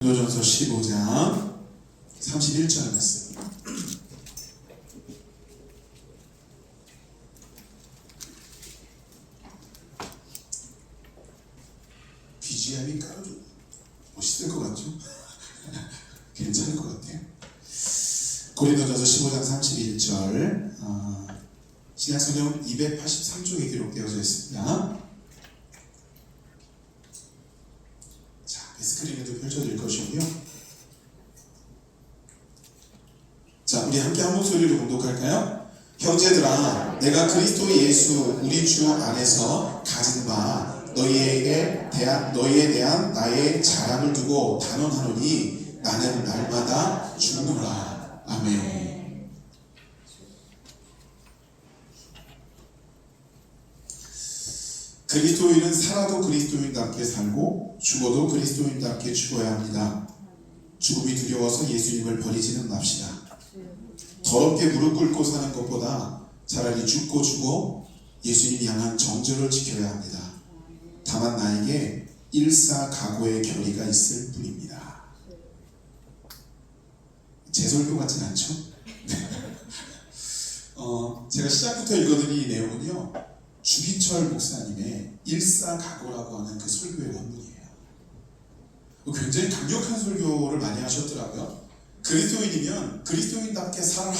고린도전서 15장 31절 말씀. BGM이 깔아줘. 멋있을 것 같죠? 괜찮을 것 같아요. 고린도전서 15장 31절 신약성경 283쪽에 기록되어져 있습니다. 스크린에도 펼쳐질 것이고요. 자, 우리 함께 한 목소리로 공독할까요? 형제들아, 내가 그리스도 예수 우리 주 안에서 가진 바 너희에 대한 나의 자랑을 두고 단언하노니 나는 날마다 죽노라. 아멘. 그리스도인은 살아도 그리스도인답게 살고 죽어도 그리스도인답게 죽어야 합니다. 죽음이 두려워서 예수님을 버리지는 맙시다. 더럽게 무릎 꿇고 사는 것보다 차라리 죽고 죽어 예수님 향한 정절을 지켜야 합니다. 다만 나에게 일사각오의 결의가 있을 뿐입니다. 제 설교 같진 않죠? 제가 시작부터 읽어드린 이 내용은요, 주기철 목사님의 일사각오라고 하는 그 설교의 원문이에요. 굉장히 강력한 설교를 많이 하셨더라고요. 그리스도인이면 그리스도인답게 살아라.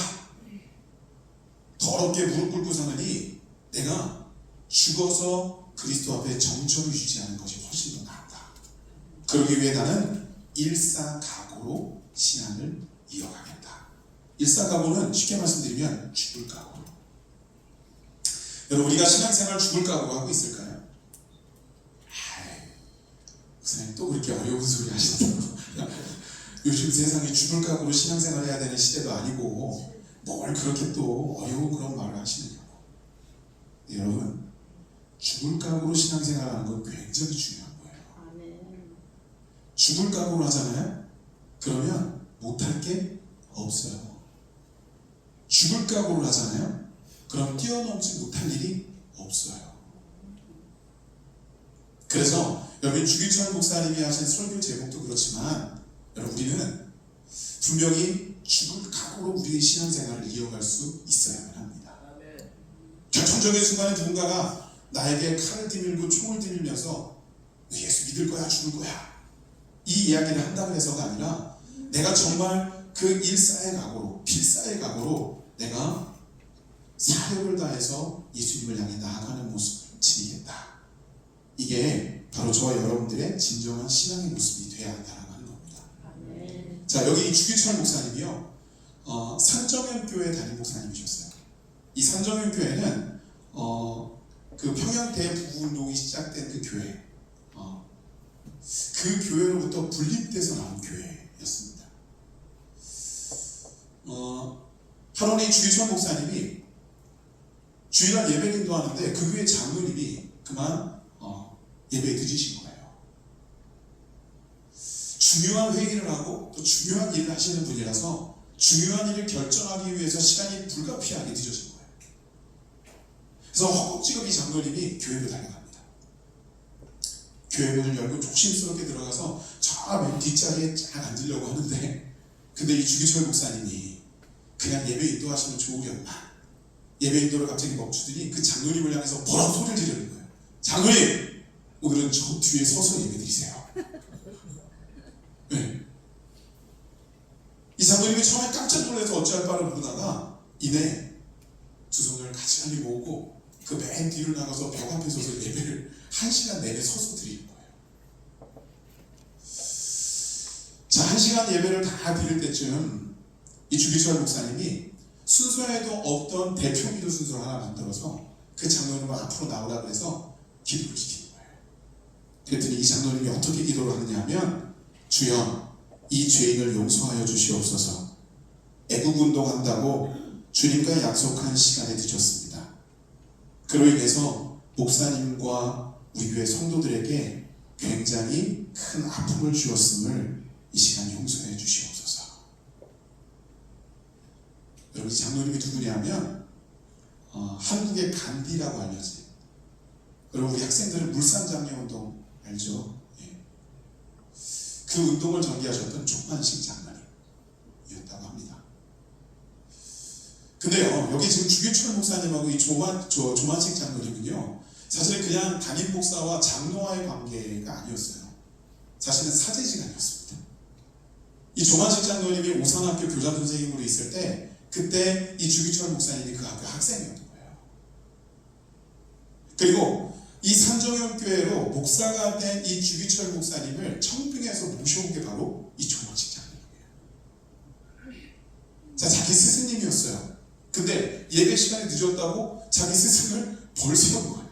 더럽게 무릎 꿇고 사느니 내가 죽어서 그리스도 앞에 정절을 유지하는 것이 훨씬 더 나았다. 그러기 위해 나는 일사각오로 신앙을 이어가겠다. 일사각오는 쉽게 말씀드리면 죽을 각오. 여러분, 우리가 신앙생활 죽을 각오로 하고 있을까요? 목사님 또 그렇게 어려운 소리 하시더라고요. 요즘 세상에 죽을 각오로 신앙생활 해야 되는 시대도 아니고 뭘 그렇게 또 어려운 그런 말을 하시느냐고. 여러분, 죽을 각오로 신앙생활 하는 건 굉장히 중요한 거예요. 죽을 각오로 하잖아요? 그러면 못할 게 없어요. 죽을 각오로 하잖아요? 그럼 뛰어넘지 못할 일이 없어요. 그래서 여러분, 주기철 목사님이 하신 설교 제목도 그렇지만 여러분, 우리는 분명히 죽을 각오로 우리의 신앙생활을 이어갈 수 있어야만 합니다. 결정적인 순간에 누군가가 나에게 칼을 들밀고 총을 들밀면서 예수 믿을 거야, 죽을 거야, 이 이야기를 한다고 해서가 아니라 내가 정말 그 일사의 각오로, 필사의 각오로 내가 사력을 다해서 예수님을 향해 나아가는 모습을 지니겠다. 이게 바로 저와 여러분들의 진정한 신앙의 모습이 되어야 한다는 겁니다. 자, 여기 주기철 목사님이요, 산정현 교회 담임 목사님이셨어요. 이 산정현 교회는 그 평양 대부운동이 시작된 그 교회, 그 교회로부터 분립돼서 나온 교회였습니다. 하루는 주기철 목사님이 주일날 예배를 인도하는데 그 교회 장로님이 그만 예배에 늦으신 거예요. 중요한 회의를 하고 또 중요한 일을 하시는 분이라서 중요한 일을 결정하기 위해서 시간이 불가피하게 늦어진 거예요. 그래서 허겁지겁 이 장로님이 교회로 달려갑니다. 교회 문을 열고 조심스럽게 들어가서 저 맨 뒷자리에 쫙 앉으려고 하는데, 근데 이 주기철 목사님이 그냥 예배 인도하시면 좋으련만 예배 인도를 갑자기 멈추더니 그 장로님을 향해서 뭐라고 소리를 지르는 거예요. 장로님! 오늘은 저 뒤에 서서 예배 드리세요. 네. 이 장로님이 처음에 깜짝 놀라서 어찌할 바를 모르다가 이내 두 손을 같이 모으고 그 맨 뒤로 나가서 벽 앞에 서서 예배를 1시간 내내 서서 드리는 거예요. 자, 1시간 예배를 다 드릴 때쯤 이 주기철 목사님이 순서에도 없던 대표 기도 순서를 하나 만들어서 그 장로님을 앞으로 나오라고 해서 기도를 시키는 거예요. 그랬더니 이 장로님이 어떻게 기도를 하느냐 하면, 주여, 이 죄인을 용서하여 주시옵소서. 애국운동한다고 주님과 약속한 시간에 늦었습니다. 그로 인해서 목사님과 우리 교회 성도들에게 굉장히 큰 아픔을 주었음을 이 시간 용서해 주시옵소서. 여러분, 이 장로님이 누구냐면 한국의 간디라고 알려진, 여러분 우리 학생들은 물산장려운동 알죠? 예. 그 운동을 전개하셨던 조만식 장로님이었다고 합니다. 근데요, 여기 지금 주기철 목사님하고 이 조만식 장로님은요, 사실은 그냥 담임 목사와 장로와의 관계가 아니었어요. 사실은 사제지간이었습니다. 이 조만식 장로님이 오산학교 교장 선생님으로 있을 때, 그때 이 주기철 목사님이 그 학교 학생이었던 거예요. 그리고 이 산정형교회로 목사가 된 이 주기철 목사님을 청빙해서 모셔온 게 바로 이 조만식 장로님이에요. 자, 자기 스승님이었어요. 근데 예배 시간이 늦었다고 자기 스승을 벌세운 거예요.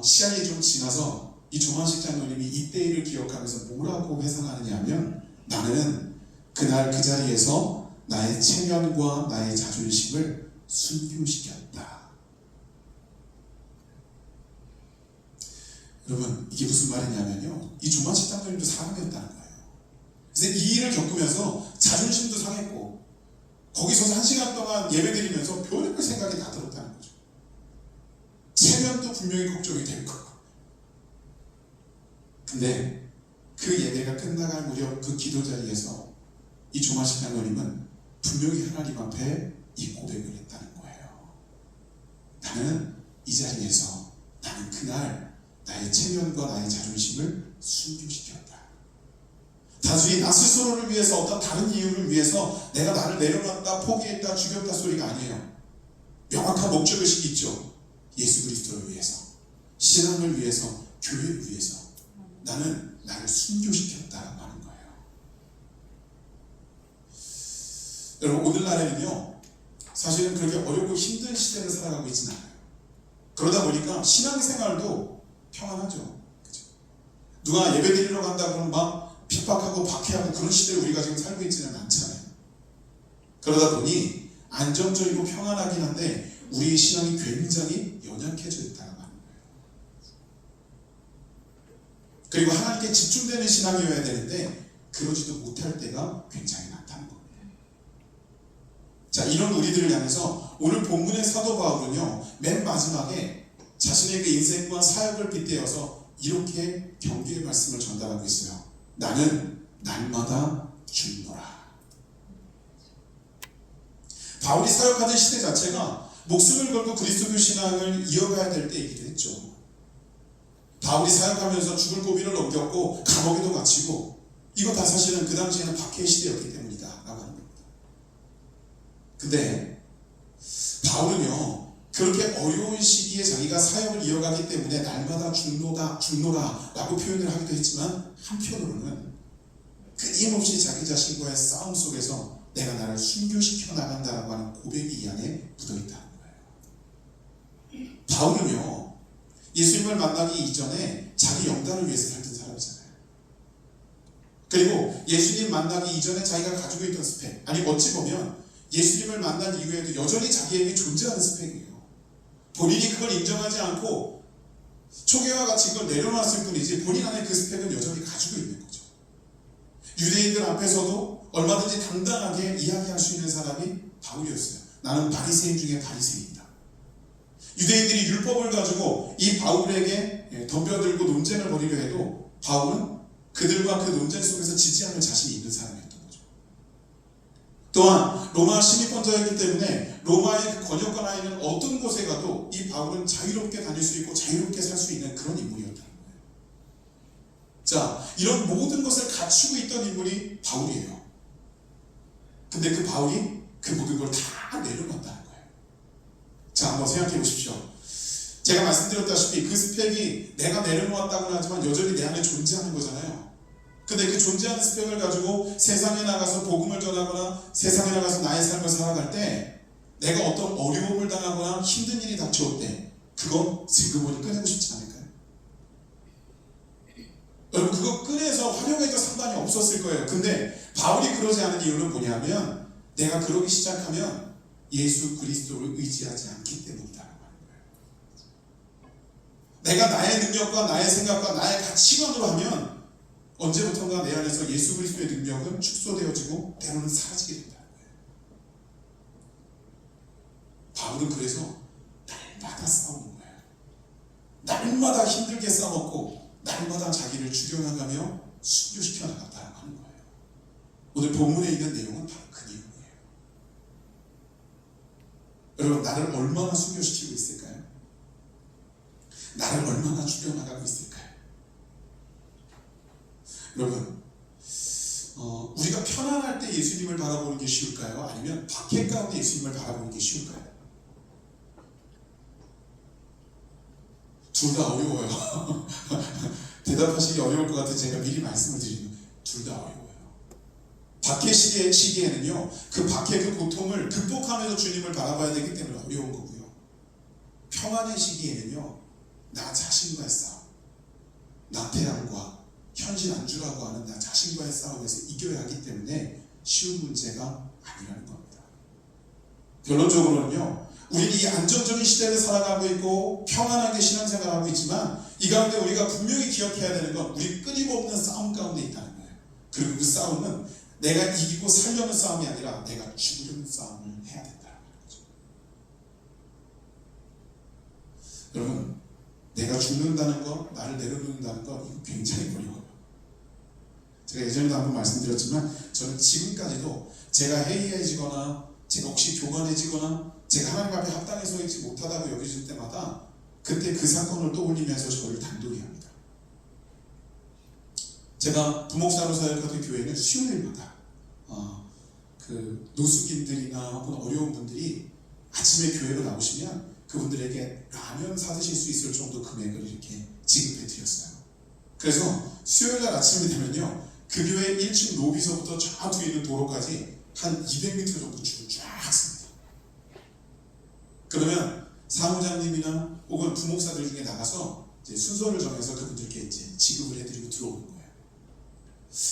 시간이 좀 지나서 이 조만식 장로님이 이때일을 기억하면서 뭐라고 회상하느냐 하면, 나는 그날 그 자리에서 나의 체면과 나의 자존심을 순교시켰다. 여러분, 이게 무슨 말이냐면요, 이 조만식 장로님도 사람이었다는 거예요. 그래서 이 일을 겪으면서 자존심도 상했고, 거기서 1시간 동안 예배드리면서 별의별 생각이 다 들었다는 거죠. 체면도 분명히 걱정이 될 거고. 근데 그 예배가 끝나갈 무렵 그 기도 자리에서 이 조만식 장로님은 분명히 하나님 앞에 이 고백을 했다는 거예요. 나는 이 자리에서, 나는 그날 나의 체면과 나의 자존심을 순교시켰다. 단순히 나 스스로를 위해서, 어떤 다른 이유를 위해서 내가 나를 내려놨다, 포기했다, 죽였다 소리가 아니에요. 명확한 목적의식이 있죠. 예수 그리스도를 위해서, 신앙을 위해서, 교회를 위해서 나는 나를 순교시켰다라고 하는 거예요. 여러분, 오늘날에는요, 사실은 그렇게 어렵고 힘든 시대를 살아가고 있지는 않아요. 그러다 보니까 신앙생활도 평안하죠. 그죠? 누가 예배드리러 간다 그러면 막 핍박하고 박해하고 그런 시대를 우리가 지금 살고 있지는 않잖아요. 그러다 보니 안정적이고 평안하긴 한데 우리의 신앙이 굉장히 연약해져 있다는 거예요. 그리고 하나님께 집중되는 신앙이어야 되는데 그러지도 못할 때가 굉장히 많다는 겁니다. 자, 이런 우리들을 향해서 오늘 본문의 사도 바울은요, 맨 마지막에 자신의 그 인생과 사역을 빗대어서 이렇게 경계의 말씀을 전달하고 있어요. 나는 날마다 죽노라. 바울이 사역하던 시대 자체가 목숨을 걸고 그리스도 신앙을 이어가야 될 때이기도 했죠. 바울이 사역하면서 죽을 고비를 넘겼고 감옥에도 갇히고, 이거 다 사실은 그 당시에는 박해의 시대였기 때문이다 라고 하는 겁니다. 근데 바울은요, 그렇게 어려운 시기에 자기가 사역을 이어가기 때문에 날마다 죽노라 라고 표현을 하기도 했지만, 한편으로는 끊임없이 자기 자신과의 싸움 속에서 내가 나를 순교시켜 나간다라고 하는 고백이 이 안에 묻어있다는 거예요. 바울은요, 예수님을 만나기 이전에 자기 영단을 위해서 살던 사람이잖아요. 그리고 예수님 만나기 이전에 자기가 가지고 있던 스펙, 아니 어찌 보면 예수님을 만난 이후에도 여전히 자기에게 존재하는 스펙이에요. 본인이 그걸 인정하지 않고 초계와 같이 그걸 내려놨을 뿐이지 본인 안에 그 스펙은 여전히 가지고 있는 거죠. 유대인들 앞에서도 얼마든지 당당하게 이야기할 수 있는 사람이 바울이었어요. 나는 바리새인 중에 바리새인이다. 유대인들이 율법을 가지고 이 바울에게 덤벼들고 논쟁을 벌이려 해도 바울은 그들과 그 논쟁 속에서 지지 않을 자신이 있는 사람이었던 거죠. 또한 로마 시민권자였기 때문에 로마의 그 권역권 안에 있는 어떤 곳에 가도 이 바울은 자유롭게 다닐 수 있고 자유롭게 살 수 있는 그런 인물이었다는 거예요. 자, 이런 모든 것을 갖추고 있던 인물이 바울이에요. 근데 그 바울이 그 모든 걸 다 내려놨다는 거예요. 자, 한번 생각해 보십시오. 제가 말씀드렸다시피 그 스펙이 내가 내려놓았다고는 하지만 여전히 내 안에 존재하는 거잖아요. 근데 그 존재하는 스펙을 가지고 세상에 나가서 복음을 전하거나 세상에 나가서 나의 삶을 살아갈 때 내가 어떤 어려움을 당하거나 힘든 일이 닥쳐올 때 그거 슬그머니 꺼내고 싶지 않을까요? 여러분, 그거 꺼내서 활용해도 상관이 없었을 거예요. 근데 바울이 그러지 않은 이유는 뭐냐면 내가 그러기 시작하면 예수 그리스도를 의지하지 않기 때문이다라고 하는 거예요. 내가 나의 능력과 나의 생각과 나의 가치관으로 하면 언제부턴가 내 안에서 예수 그리스도의 능력은 축소되어지고 때로는 사라지게 된다는 거예요. 바울은 그래서 날마다 싸우는 거예요. 날마다 힘들게 싸웠고 자기를 죽여나가며 순교시켜 나갔다고 하는 거예요. 오늘 본문에 있는 내용은 바로 그 내용이에요. 여러분, 나를 얼마나 순교시키고 있을까요? 나를 얼마나 죽여나가고 있을까요? 여러분, 우리가 편안할 때 예수님을 바라보는 게 쉬울까요? 아니면 박해 가운데 예수님을 바라보는 게 쉬울까요? 둘 다 어려워요. 대답하시기 어려울 것 같아 제가 미리 말씀을 드리면 둘 다 어려워요. 박해 시기에는요, 그 박해 그 고통을 극복하면서 주님을 바라봐야 되기 때문에 어려운 거고요. 평안의 시기에는요, 나 자신과의 싸움, 나태함과 현실 안주라고 하는 나 자신과의 싸움에서 이겨야 하기 때문에 쉬운 문제가 아니라는 겁니다. 결론적으로는요, 우리는 이 안정적인 시대를 살아가고 있고 평안하게 신앙생활을 하고 있지만 이 가운데 우리가 분명히 기억해야 되는 건 우리 끊임없는 싸움 가운데 있다는 거예요. 그리고 그 싸움은 내가 이기고 살려는 싸움이 아니라 내가 죽으려는 싸움을 해야 된다는 거죠. 여러분, 내가 죽는다는 거, 나를 내려놓는다는 거, 이거 굉장히 어려워요. 제가 예전에도 한번 말씀드렸지만 저는 지금까지도 제가 해이해지거나 제가 혹시 교만해지거나 제가 하나님 앞에 합당해 서 있지 못하다고 여겨질 때마다 그때 그 사건을 떠올리면서 저를 단독히 합니다. 제가 부목사로 사역하던 교회는 수요일마다 그 노숙인들이나 혹은 어려운 분들이 아침에 교회로 나오시면 그분들에게 라면 사드실 수 있을 정도 금액을 이렇게 지급해 드렸어요. 그래서 수요일날 아침이 되면요, 그 교회 1층 로비서부터 저 뒤에 있는 도로까지 한 200m 정도 줄을 쫙 씁니다. 그러면 사무장님이나 혹은 부목사들 중에 나가서 이제 순서를 정해서 그분들께 이제 지급을 해드리고 들어오는 거예요.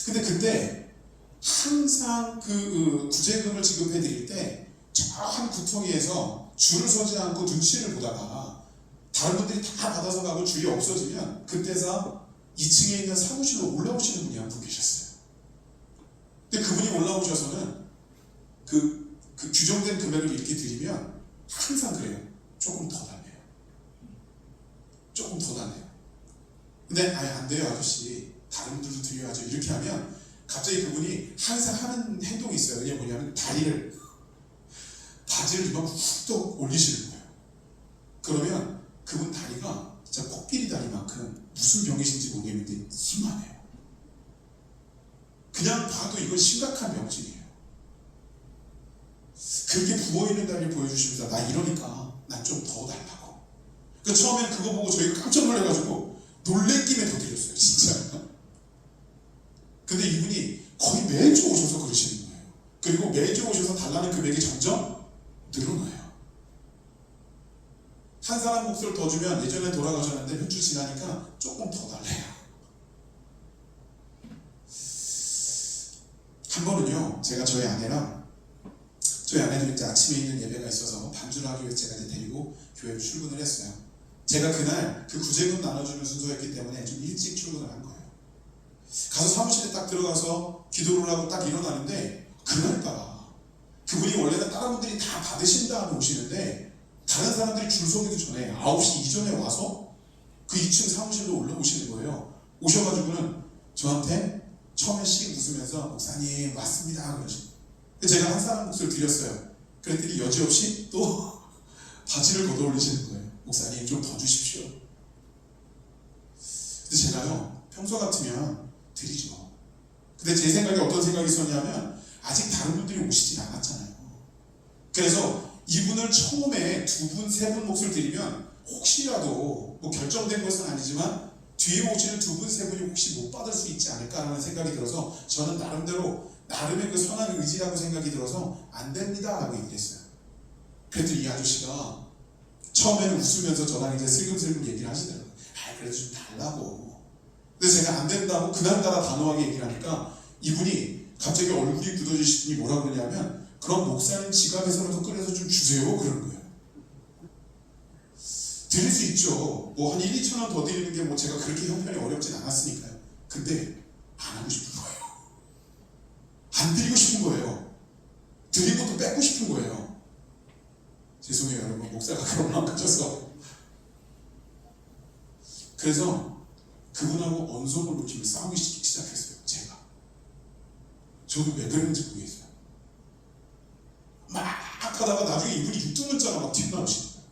근데 그때 항상 그 구제금을 지급해드릴 때 저 한 구덩이에서 줄을 서지 않고 눈치를 보다가 다른 분들이 다 받아서 가고 줄이 없어지면 그때서 2층에 있는 사무실로 올라오시는 분이 한 분 계셨어요. 근데 그분이 올라오셔서는 그 규정된 금액을 이렇게 드리면 항상 그래요. 조금 더 달래요. 조금 더 달래요. 근데 아예 안 돼요, 아저씨. 다른 분들도 드려야죠. 이렇게 하면 갑자기 그분이 항상 하는 행동이 있어요. 그게 뭐냐면 바지를 이만큼 훅 올리시는 거예요. 그러면 그분 다리가 진짜 코끼리 다리만큼 무슨 병이신지 모르겠는데 이만해요. 그냥 봐도 이건 심각한 병증이에요. 그렇게 부어있는 다리를 보여주시면서 나 이러니까 난 좀 더 달라고. 그 처음에는 그거 보고 저희가 깜짝 놀라가지고 놀랬김에 더 드렸어요, 진짜. 근데 이분이 거의 매주 오셔서 그러시는 거예요. 그리고 매주 오셔서 달라는 금액이 점점 늘어나요. 한 사람 몫을 더 주면 예전에 돌아가셨는데 몇 주 지나니까 조금 더 달래요. 한 번은요, 제가 저희 아내도 이제 아침에 있는 예배가 있어서 반주를 하기 위해 제가 이제 데리고 교회로 출근을 했어요. 제가 그날 그 구제금 나눠주는 순서였기 때문에 좀 일찍 출근을 한 거예요. 가서 사무실에 딱 들어가서 기도를 하고 딱 일어나는데 그날따라 그분이 원래는 다른 분들이 다 받으신 다음에 오시는데 다른 사람들이 줄 서기도 전에 9시 이전에 와서 그 2층 사무실로 올라오시는 거예요. 오셔가지고는 저한테 처음에 씩 웃으면서 목사님 왔습니다 그러시고, 제가 한 사람 몫을 드렸어요. 그랬더니 여지없이 또 바지를 걷어 올리시는 거예요. 목사님 좀 더 주십시오. 근데 제가요, 평소 같으면 드리죠. 근데 제 생각에 어떤 생각이 있었냐면 아직 다른 분들이 오시진 않았잖아요. 그래서 이분을 처음에 2분, 3분 몫을 드리면 혹시라도 뭐 결정된 것은 아니지만 뒤에 오시는 2분, 3분이 혹시 못 받을 수 있지 않을까라는 생각이 들어서 저는 나름의 그 선한 의지라고 생각이 들어서 안 됩니다 라고 얘기했어요. 그랬더니 이 아저씨가 처음에는 웃으면서 저랑 이제 슬금슬금 얘기를 하시더라고요. 그래도 좀 달라고. 근데 제가 안 된다고 그날따라 단호하게 얘기를 하니까 이분이 갑자기 얼굴이 굳어지시더니 뭐라고 그러냐면 그럼 목사님 지갑에서라도 꺼내서 좀 주세요 그러는 거예요. 드릴 수 있죠. 뭐 한 1, 2천 원 더 드리는 게 뭐 제가 그렇게 형편이 어렵진 않았으니까요. 근데 안 하고 싶은 거예요. 안 드리고 싶은 거예요. 드린 것도 뺏고 싶은 거예요. 죄송해요 여러분, 목사가 그런 마음 가져서. 그래서 그분하고 언성을 높이며 싸우기 시작했어요. 제가. 저도 왜 그랬는지 모르겠어요. 막 하다가 나중에 이분이 육두문자가 막 튀어나오시는 거예요.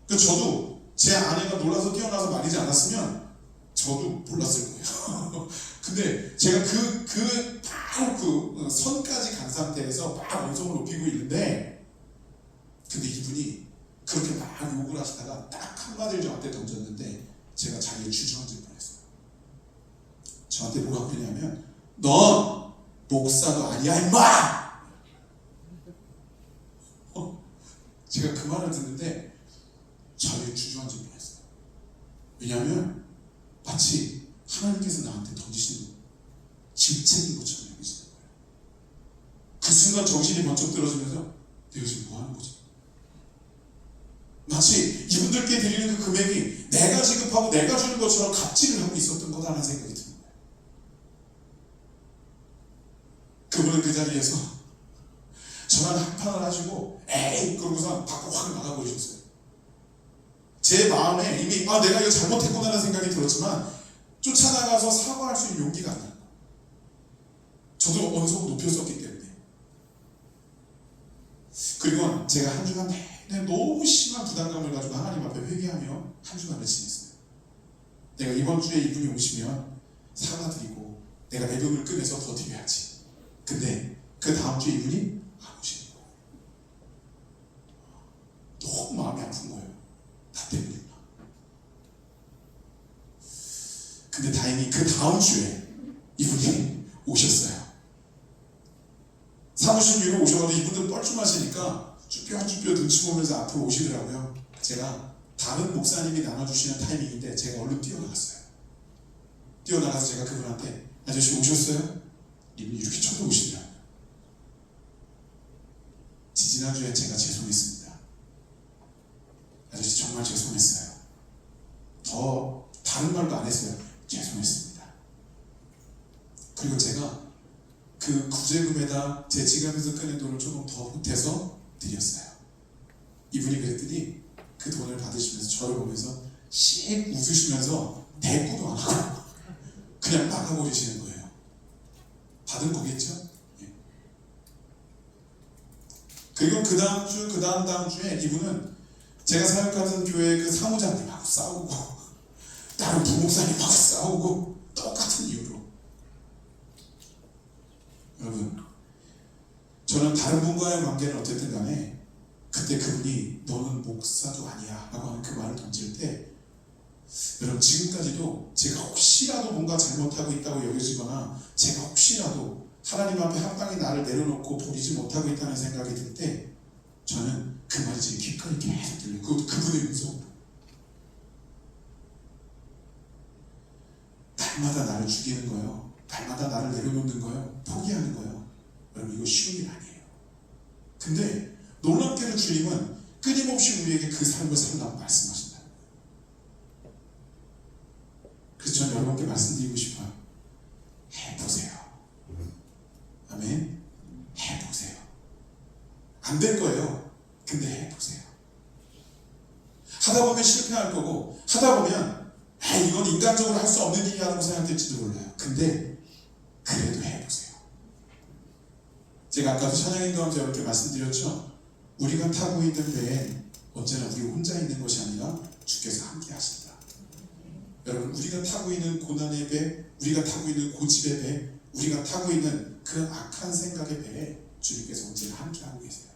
그래서 저도 제 아내가 놀라서 뛰어나서 말리지 않았으면 저도 몰랐을 거예요. 근데 제가 바로 그 선까지 간 상태에서 막 언성을 높이고 있는데, 근데 이분이 그렇게 막 욕을 하시다가 딱 한마디를 저한테 던졌는데 제가 자기의 주저앉을 뻔했어요. 저한테 뭐라고 그러냐면, 넌 목사도 아니야 임마! 제가 그 말을 듣는데 자기의 주저앉을 뻔했어요. 왜냐하면 마치 하나님께서 나한테 던지시는 질책인 것처럼 여기시는 거예요. 그 순간 정신이 번쩍 들어지면서 내가 지금 뭐 하는 거지? 마치 이분들께 드리는 그 금액이 내가 지급하고 내가 주는 것처럼 갑질을 하고 있었던 거다라는 생각이 드는 거예요. 그분은 그 자리에서 저랑 한판을 하시고 에이 그러고서 밖으로 확 나가버리셨어요. 제 마음에 이미 내가 이거 잘못했구나라는 생각이 들었지만 쫓아나가서 사과할 수 있는 용기가 안 나요. 저도 언성을 높였었기 때문에. 그리고 제가 한 주간 내내 너무 심한 부담감을 가지고 하나님 앞에 회개하며 한 주간을 지냈어요. 내가 이번 주에 이분이 오시면 사과드리고 내가 내금을 꺼내서 더 드려야지. 근데 그 다음 주에 이분이 안 오시는 거예요. 너무 마음이 아픈 거예요. 나 때문에. 근데 다행히 그 다음 주에 이분이 오셨어요. 사무실 위로 오셔가지고 이분들 뻘쭘하시니까 쭈뼛쭈뼛 눈치 보면서 앞으로 오시더라고요. 제가 다른 목사님이 나눠주시는 타이밍인데 제가 얼른 뛰어나갔어요. 뛰어나가서 제가 그분한테 아저씨 오셨어요? 이분이 이렇게 쳐다보시더라고요. 지난주에 제가 죄송했습니다. 아저씨 정말 죄송했어요. 더 다른 말도 안 했어요. 죄송했습니다. 그리고 제가 그 구제금에다 제 지갑에서 꺼낸 돈을 조금 더 보태서 드렸어요. 이분이 그랬더니 그 돈을 받으시면서 저를 보면서 씩 웃으시면서 대꾸도 안 하고 그냥 나가버리시는 거예요. 받은 거겠죠? 예. 그리고 그 다음 주, 그 다음 주에 이분은 제가 사역하던 교회 그 사무장님하고 싸우고 다른 부목사님하고 싸우고 똑같은 이유로. 여러분, 저는 다른 분과의 관계는 어쨌든 간에 그때 그분이 너는 목사도 아니야 라고 하는 그 말을 던질 때 여러분 지금까지도 제가 혹시라도 뭔가 잘못하고 있다고 여겨지거나 제가 혹시라도 하나님 앞에 합당히 나를 내려놓고 버리지 못하고 있다는 생각이 들 때 저는 그 말이 제 귓가에 계속 들려요. 그것도 그분의 음성으로. 날마다 나를 죽이는 거예요. 날마다 나를 내려놓는 거예요. 포기하는 거예요. 여러분 이거 쉬운 일 아니에요. 근데 놀랍게도 주님은 끊임없이 우리에게 그 삶을 살라고 말씀하신다. 그래서 저는 여러분께 말씀드리고 싶어요. 해보세요. 아멘. 해보세요. 안 될 거예요. 근데 해보세요. 하다 보면 실패할 거고 하다 보면 이건 인간적으로 할 수 없는 일이라고 생각될지도 몰라요. 근데 그래도 해보세요. 제가 아까도 찬양 인도하면서 이렇게 말씀드렸죠. 우리가 타고 있는 배엔 언제나 우리 혼자 있는 것이 아니라 주께서 함께 하신다. 여러분 우리가 타고 있는 고난의 배, 우리가 타고 있는 고집의 배, 우리가 타고 있는 그 악한 생각의 배에 주님께서 언제나 함께 하고 계세요.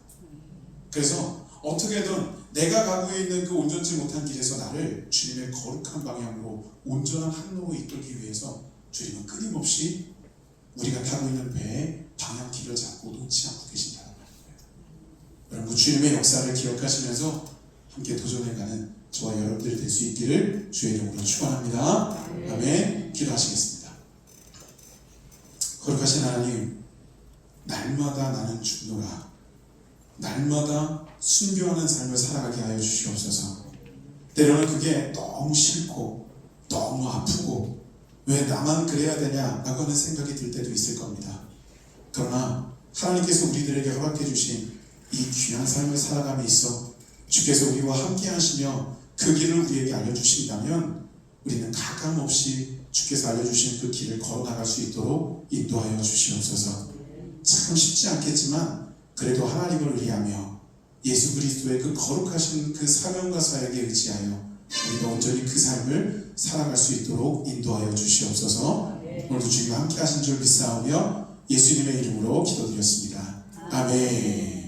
그래서 어떻게든 내가 가고 있는 그 온전치 못한 길에서 나를 주님의 거룩한 방향으로 온전한 항로로 이끌기 위해서 주님은 끊임없이 우리가 타고 있는 배의 방향키를 잡고 놓지 않고 계신다는 말이에요. 여러분 주님의 역사를 기억하시면서 함께 도전해가는 저와 여러분들이 될 수 있기를 주의 이름으로 축원합니다. 아멘. 기도하시겠습니다. 거룩하신 하나님, 날마다 나는 죽노라. 날마다 순교하는 삶을 살아가게 하여 주시옵소서. 때로는 그게 너무 싫고 너무 아프고 왜 나만 그래야 되냐라고 하는 생각이 들 때도 있을 겁니다. 그러나 하나님께서 우리들에게 허락해 주신 이 귀한 삶을 살아감에 있어 주께서 우리와 함께 하시며 그 길을 우리에게 알려주신다면 우리는 가감없이 주께서 알려주신 그 길을 걸어나갈 수 있도록 인도하여 주시옵소서. 참 쉽지 않겠지만 그래도 하나님을 의뢰하며 예수 그리스도의 그 거룩하신 그 사명과 사역에 의지하여 우리가 온전히 그 삶을 살아갈 수 있도록 인도하여 주시옵소서. 오늘도 주님 함께 하신 줄 믿사오며 예수님의 이름으로 기도드렸습니다. 아멘.